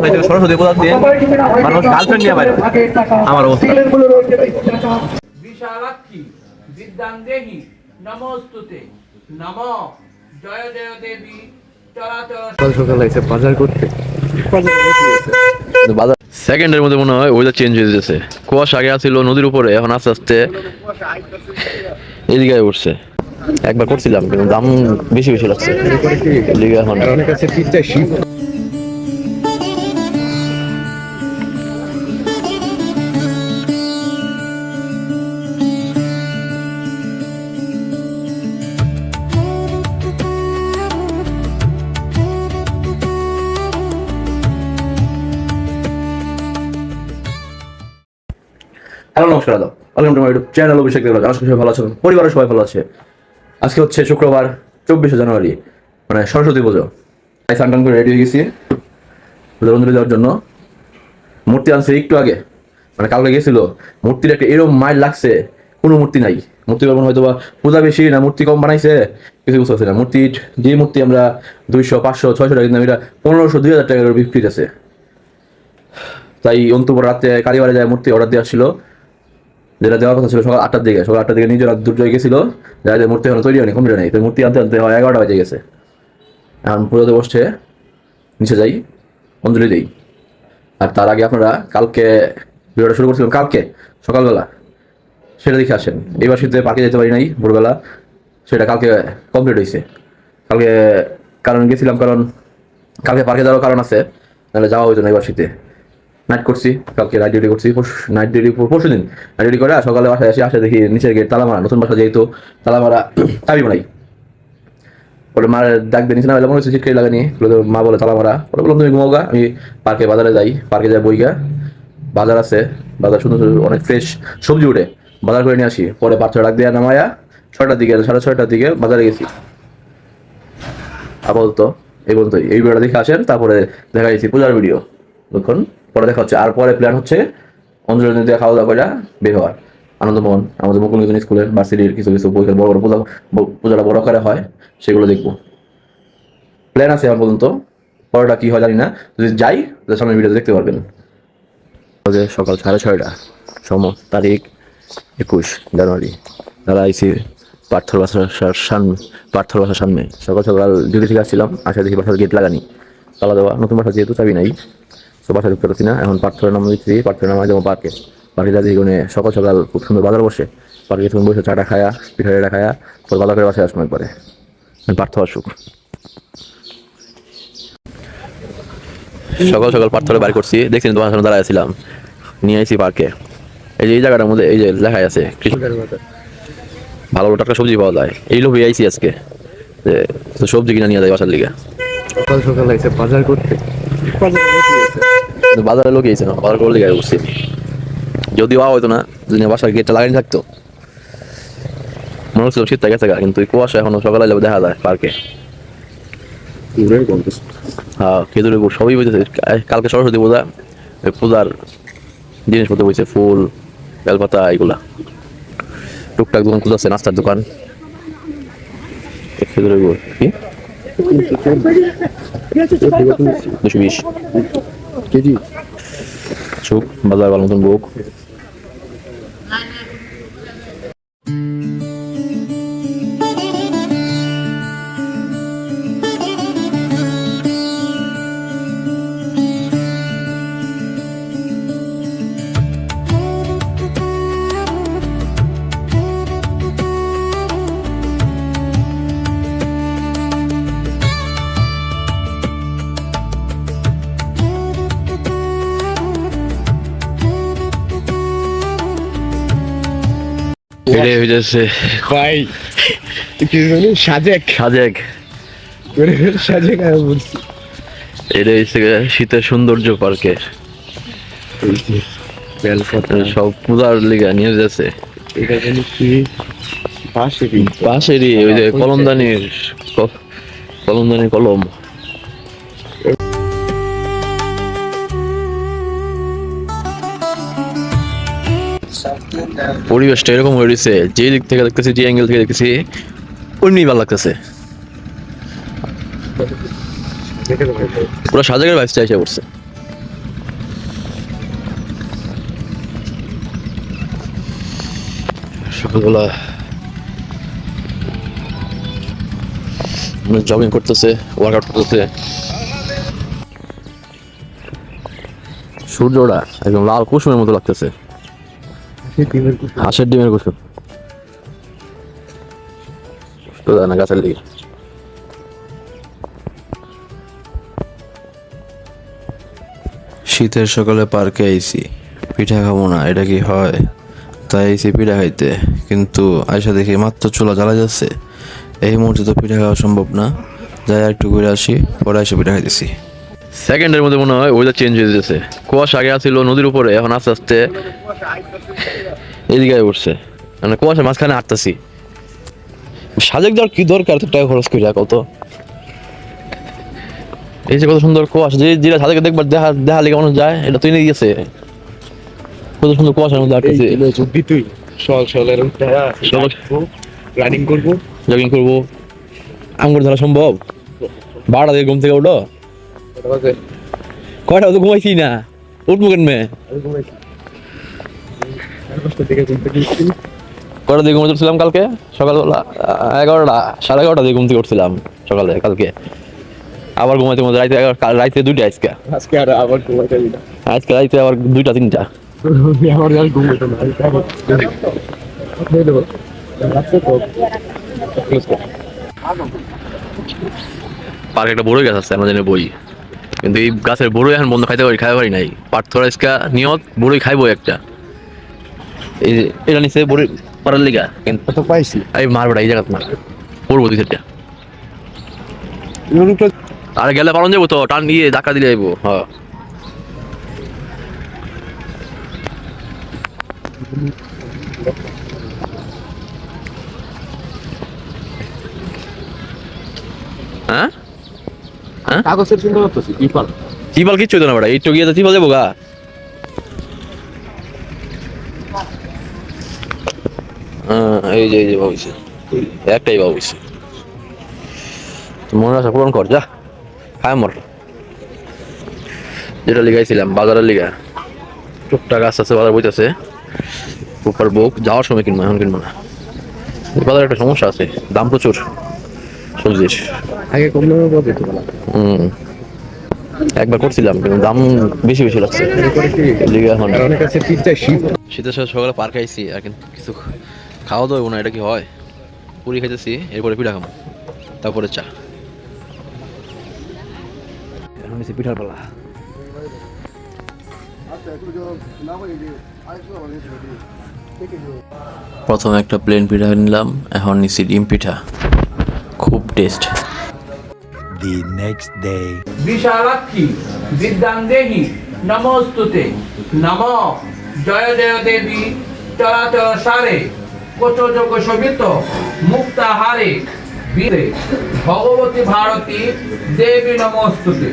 রাজশাহী থেকে সরস্বতী পূজা দিয়ে মানুষ গার্লফ্রেন্ড নিয়ে বাইরে আমার অবস্থা। বিশালাক্ষী বিদ্যান্দেহি নমস্তুতে নম জয় জয় দেবী চরাচর। সকাল সকাল লাগছে বাজার করতে, বাজার সেকেন্ডের মধ্যে মনে হয় ওয়েদার চেঞ্জ হয়ে যেতেছে। কুয়াশা আগে আসছিল নদীর উপরে, এখন আস্তে আস্তে এদিকে উঠছে। একবার করছিলাম কিন্তু দাম বেশি বেশি লাগছে এদিকে এখন। হ্যালো নমস্কার আদাব, welcome to my YouTube channel Abhishek Debraj. আশা করি সবাই ভালো আছেন, পরিবারের সবাই ভালো আছে। আজকে হচ্ছে শুক্রবার 24শে জানুয়ারি, মানে সরস্বতী পুজো। তাই স্নান টান করে রেডি হয়ে গেছি পুজোঞ্জলি দেওয়ার জন্য। মূর্তি আনছে একটু আগে, মানে কালকে গেছিল। মূর্তির একটা এরকম মাইল লাগছে, কোনো মূর্তি নাই। মূর্তি পারবেন হয়তো বা পূজা বেশি না মূর্তি কম বানাইছে, কিছু বুঝতে পারছি না। মূর্তির যে মূর্তি আমরা 200, 500, 600 টাকা কিনতাম, এটা 1500, 2000 টাকার বিক্রি আছে। তাই অন্তপুর রাতে কালীবাড়ি যায় মূর্তি অর্ডার দিয়ে আসছিল, যেটা দেওয়ার কথা ছিল সকাল 8টার দিকে। সকাল 8টার দিকে নিজের রাত দুটোয় গেছিল, যাই মূর্তি এখন তৈরি হয়নি, কমপ্লিট নেই। তো মূর্তি আনতে আনতে হয় 11টা বেজে গেছে। এখন পুজোতে বসছে, নিচে যাই, অঞ্জলি দিই। আর তার আগে আপনারা কালকে ভিডিওটা শুরু করছিলাম কালকে সকালবেলা, সেটা দেখে আসেন। এইবার শীতে পার্কে যেতে পারি নাই ভোরবেলা, সেটা কালকে কমপ্লিট হয়েছে। কালকে কারণ গেছিলাম, কারণ কালকে পার্কে যাওয়ার কারণ আছে, নাহলে যাওয়া হইতো না। এবার শীতে নাইট করছি, কালকে নাইট ডিউটি করছি, নাইট ডিউটি পরশু দিন নাইট ডিউটি করে সকালে বাসায় আসি দেখি নিচের গেট তালা মারা। নতুন বাসা যেহেতু তালা মারা, চাবি বানাই। ওটা মার ডাক দিয়ে নিচে না মনে হচ্ছে চিটকাই লাগানি। মা বলে তালা মারা, ওটা বললাম তুমি ঘুমাওগা, আমি পার্কে বাজারে যাই। পার্কে যাই বইগা, বাজার আছে, বাজার সুন্দর সুন্দর অনেক ফ্রেশ সবজি উঠে, বাজার করে নিয়ে আসি। পরে পাঁচটা ডাক দিয়ে নামায়া 6টার দিকে, 6:30টার দিকে বাজারে গেছি। আপাতত এই পর্যন্ত এই ভিডিওটা দেখে আসেন, তারপরে দেখা যাচ্ছে পূজার ভিডিও তখন পরে দেখা হচ্ছে। আর পরে প্ল্যান হচ্ছে অঞ্জলি দিয়ে খাওয়া দাওয়া করে বের হওয়ার। আনন্দমোহন আমাদের মুকুল নিকেতন স্কুলের ভার্সিটির কিছু কিছু বড় বড় পূজাটা বড় করে হয়, সেগুলো দেখবো। প্ল্যান আছে আমার পর্যন্ত, পরেটা কি হয় জানি না। যদি যাই তাহলে সামনের ভিডিওতে দেখতে পারবেন। সকাল 6:30, সম তারিখ 21 জানুয়ারি। তারা আইসি পার্থর বাসার সামনে। সকাল সকাল ডিউটি থেকে আসছিলাম, আসা দেখি বাসার গেট লাগানি, তালা দেওয়া। নতুন বাসা যেহেতু চাবি নাই, তো বাসা ঢুকতে পারছি না। এখন পার্থরের নাম দিচ্ছি, পার্থরের নাম যেমন পার্কে যা দেখি সকাল সকাল খুব সুন্দর বাজার বসে। পার্কে তুমি বসে চাটা খায়া, পিঠাটা খায়া, পরে বাজার করে বাসায় আসবো একবারে। পার্থ আসুক। সকাল সকাল পার্থরে বাড়ি করছি, দেখছি তোমার সামনে দাঁড়ায় ছিলাম, নিয়ে আসি পার্কে। এই যে এই জায়গাটার মধ্যে এই যে লেখাই আছে ভালো টাটকা সবজি পাওয়া যায়, এই লোভে আইসি আজকে যে সবজি কিনা নিয়ে যায় বাসার লিগে। সকাল সকাল লাগছে বাজার করতে, বাজারে লোক গেছে না, বাজার করে লিগে বসছি। যদি হয়তো না, যদি বাসার গেটটা লাগাই থাকতো মনে হচ্ছিল শীতটা গেছে গা, কিন্তু কুয়াশা এখনো সকালে দেখা যায় পার্কে। হ্যাঁ, খেজুরের গুড় সবই বইতেছে। কালকে সরস্বতী পূজা, পূজার জিনিসপত্র বইছে, ফুল, বেলপাতা, এগুলা টুকটাক দোকান খুঁজছে, নাস্তার দোকান। খেজুরের গুড় কি 220 কেজি। সুখ বাজার ভালো মতন বুক। এটা হইতেছে ভাই কি জানি সাজেক আমি বলছি। এটা হচ্ছে শীতের সৌন্দর্য পার্কের, সব পূজার লিগা নিয়ে যাচ্ছে। এটা জানি কি পাশেরই ওই যে কলমদানির কলম। পরিবেশটা এরকম হয়ে রয়েছে, যে দিক থেকে দেখতেছি, যে অ্যাঙ্গেল থেকে দেখতেছি, অমনি ভালো লাগতেছে। পুরো সাজেকের ভাইবসটা এসে পড়ছে। সকালবেলা জগিং করতেছে, ওয়ার্কআউট করতেছে। সূর্যটা একদম লাল কুসুমের মতো লাগতেছে, হাঁসের ডিমের কুসুম। তো না গাছের দিকে শীতের সকালে পার্কে আইছি, পিঠা খাবো না এটা কি হয়? তাই আইছি পিঠা খাইতে, কিন্তু আয়সা দেখি মাত্র চুলা জ্বালা যাচ্ছে। এই মুহূর্তে তো পিঠা খাওয়া সম্ভব না, যাই একটু ঘুরে আসি, পরে এসে পিঠা খাইতেছি। সেকেন্ডের মধ্যে মনে হয় ওয়েদার চেঞ্জ হয়ে যেতেছে। কুয়াশা আগে আসছিল নদীর উপরে, এখন আস্তে আস্তে এদিকে উঠছে, মানে কুয়াশার মাঝখানে হাঁটতেছি। সাজেক যাওয়ার কি দরকার তো টাকা খরচ করি কত। এই যে কত সুন্দর কুয়াশা, যেটা সাজেকে দেখবার দেখা লেগে মানুষ যায়, এটা তুই নিয়ে গেছে কত সুন্দর কুয়াশার মধ্যে হাঁটতেছি। তুই রানিং করবো, জগিং করবো, আঙ্গুর ধরা সম্ভব? 12টা দিকে ঘুম থেকে উঠো, কয়টা তো ঘুমাইছি না, উঠবো কেন মেয়ে? কয়টা দিকে ঘুমে উঠছিলাম কালকে সকালবেলা? 11টা, 11:30 দিকে ঘুম থেকে উঠছিলাম সকালে কালকে। আবার ঘুমাইতে ঘুমাইতে রাইতে 2টা। আজকে আর আবার ঘুমাইতে দিই না। আজকে রাইতে আবার 2টা 3টা। আমার আর ঘুমাইতে না। পার্কে একটা বড়ই গাছ আছে, আমরা জানি বই, কিন্তু এই গাছের বড়ই এখন বন্ধ খাইতে পারি নাই। পার্থরা আজকে নিয়ত বড়ই খাইবো একটা, এই যে এটা নিচে বড়ই পারার লিগা, কিন্তু তো পাইছি। এই মারবেটা এই জায়গা মার পড়বো 2-4টা। আর গেলে পালন যাবো তো, টান নিয়ে ধাক্কা দিলে যাবো। হ্যাঁ হ্যাঁ কাগজের চিন্তা করতেছি, পিপাল। চিপাল কিচ্ছু হইতো না বেটা, এই চকিয়ে তো চিপাল যাবো গা। এই যে ভাবিছে একটাই ভাবিছে, মনে আশা পূরণ কর যা। খায় মর, যেটা লিগাইছিলাম বাজারের লিগা টুকটাক আস্তে আস্তে বাজার বইতেছে। উপর বুক যাওয়ার সময় কিনবো, এখন কিনবো না। বাজারে একটা সমস্যা আছে, দাম প্রচুর সবজির। আগে কম দামে পাওয়া যেত বলা। একবার করছিলাম কিন্তু দাম বেশি বেশি লাগছে। লিগা এখন অনেক কাছে পিজ্জা শিফট। শীতের সময় সকালে পার্কে আইছি, আর কিন্তু কিছু খাওয়া দাওয়া না, এটা কি হয়? পুরি খাইতেছি, এরপরে পিঠা খাবো, তারপরে চা। এখন নিচ্ছি পিঠার পালা। প্রথমে একটা প্লেন পিঠা নিলাম, এখন নিচ্ছি ডিম পিঠা, খুব টেস্ট। The next day. বিশালাক্ষী বিদ্যাং দেহি নমস্তুতে নম জয় জয় দেবী চরাচর সারে কোচযোগ শোভিত মুক্তাহারে বীরে ভগবতী ভারতী দেবী নমস্তুতে।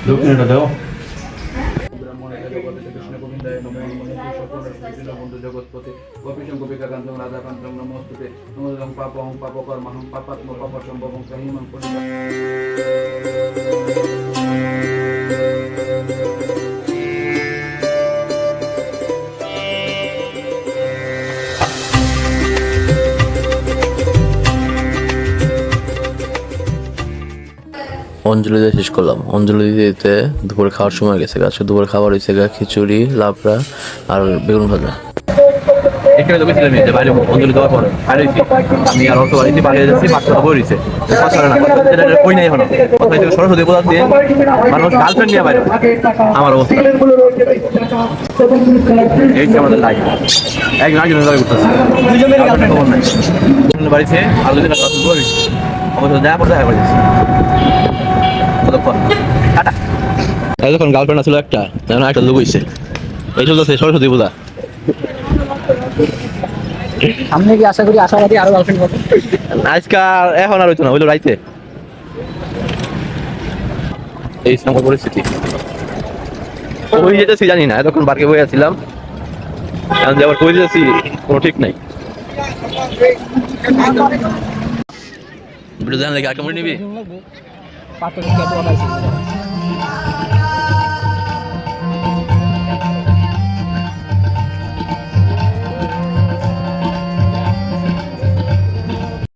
দক্ষিণটা দাও। জগৎপতি গোপীশং গোপিকাকান্তং রাধাকান্তং নমস্তুতে নমোদং পাপং পাপকর্মহং পাপাত্ম পাপসম্ভবং সহিমং পুণ্যং। অঞ্জলি দিয়ে শেষ করলাম। অঞ্জলি দিতে দুপুরে খাওয়ার সময় গেছে, আজকে দুপুরে খাবার হয়েছে খিচুড়ি, লাবড়া আর বেগুন ভাজা। এখানে তো গেছিলাম যে বাইরে অঞ্জলি দেওয়ার পর বাইরে আমি আর অটো বাড়িতে বাইরে যাচ্ছি, বাচ্চা বই রয়েছে কই নাই এখনো। কোথায় থেকে সরস্বতী পূজা দিয়ে মানুষ গার্লফ্রেন্ড নিয়ে বাইরে, আমার অবস্থা এই যে আমাদের লাইফ একজন আরেকজনের দাবি করতেছে বাড়িতে আর যদি অবশ্য দেখা করে দেখা করেছি কতক্ষণ টাটা। যখন গার্লফ্রেন্ড ছিল একটা, এখন একটা লোক হয়েছে। এই চলতেছে সরস্বতী পূজা। সামনে কি আশা করি আশাবাদী আরো গার্লফ্রেন্ড পাবো। আজকাল এখন আর হইতো না, হইলো রাইতে। এই আমার পরিস্থিতি কই যেতেছি জানি না, এতক্ষণ পার্কে বসে আছিলাম, এখন যে আবার কই যেতেছি কোনো ঠিক নাই। ভিডিও জানলে কি আর কেমন নিবি?